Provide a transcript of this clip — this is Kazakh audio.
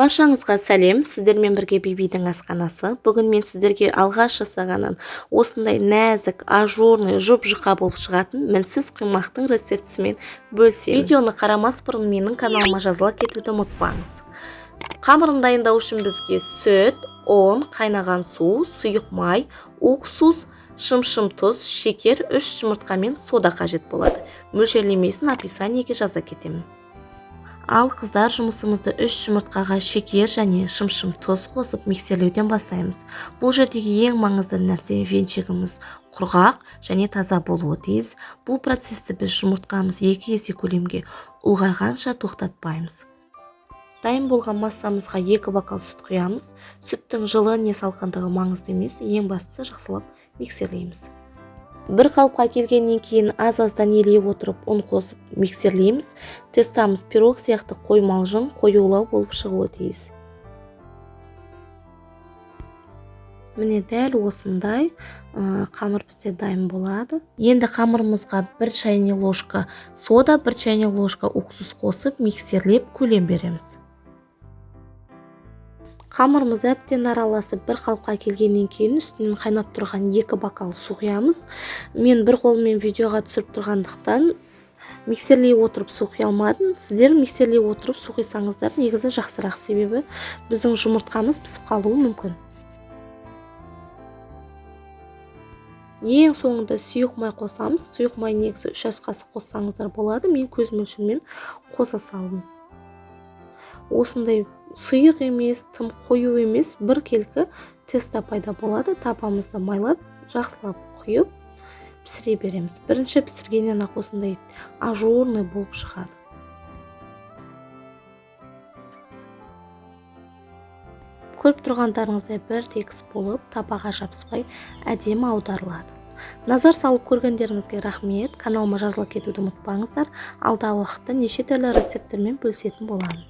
Баршаңызға сәлем, сіздермен бірге Бибидің асханасы. Бүгін мен сіздерге алғаш жасағанын осындай нәзік, ажурный, жұп-жұқа болып шығатын мінсіз құймақтың рецептісімен бөлісемін. Видеоны қарамас бұрын менің каналыма жазыла кетуді ұмытпаңыз. Қамырын дайындау үшін бізге сүт, ұн, қайнаған су, сұйық май, уксус, шым-шым тұз, шекер, 3 жұмыртқа мен сода қажет болады. Мөлшерлемесін описаниеге жаза кетемін. Ал қыздар, жұмысымызды 3 жұмыртқаға шекер және шым-шым тұз қосып миксерлеуден бастаймыз. Бұл жердегі ең маңызды нәрсе венчигіміз құрғақ және таза болуы тиіс. Бұл процесті біз жұмыртқамыз 2 есе көлемге ұлғайғанша тоқтатпаймыз. Дайын болған массамызға 2 бокал сүт құямыз. Сүттің жылы не салқындығы маңызды емес, ең бастысы жақсылап миксерлейміз. Бір қалыпқа келгеннен кейін аз-аздан елей отырып ұн қосып миксерлейміз. Тестамыз пирог сияқты қоймалжың, қоюлау болып шығуы тиіс. Міне дәл осындай қамыр бізде дайын болады. Енді қамырымызға 1 чайный ложка сода, 1 чайный ложка уксус қосып миксерлеп көлем береміз. Қамырымызды әбден араласып бір қалыпқа келгеннен кейін үстінен қайнап тұрған 2 бокал су құямыз. Мен бір қолмен видеоға түсіріп тұрғандықтан миксерлей отырып су құя алмадым. Сіздер миксерлей отырып су құйсаңыздар негізі жақсырақ, себебі біздің жұмыртқамыз пісіп қалуы мүмкін. Ең соңында сұйық май қосамыз. Сұйық май негізі 3 ас қасық қоссаңыздар болады. Мен көз мөлшермен қоса салдым. Осындай сұйық емес, тым қою емес, бір келкі теста пайда болады. Тапамызды майлап, жақсылап құйып пісіре береміз. Бірінші пісіргеннен ақ осындай ажурный болып шығады. Көріп тұрғандарыңыздай бір тегіс болып, тапаға жабыспай әдемі аударылады. Назар салып көргендеріңізге рахмет. Каналыма жазыла кетуді ұмытпаңыздар. Алдағы уақытта неше түрлі рецепттермен бөлісетін боламын.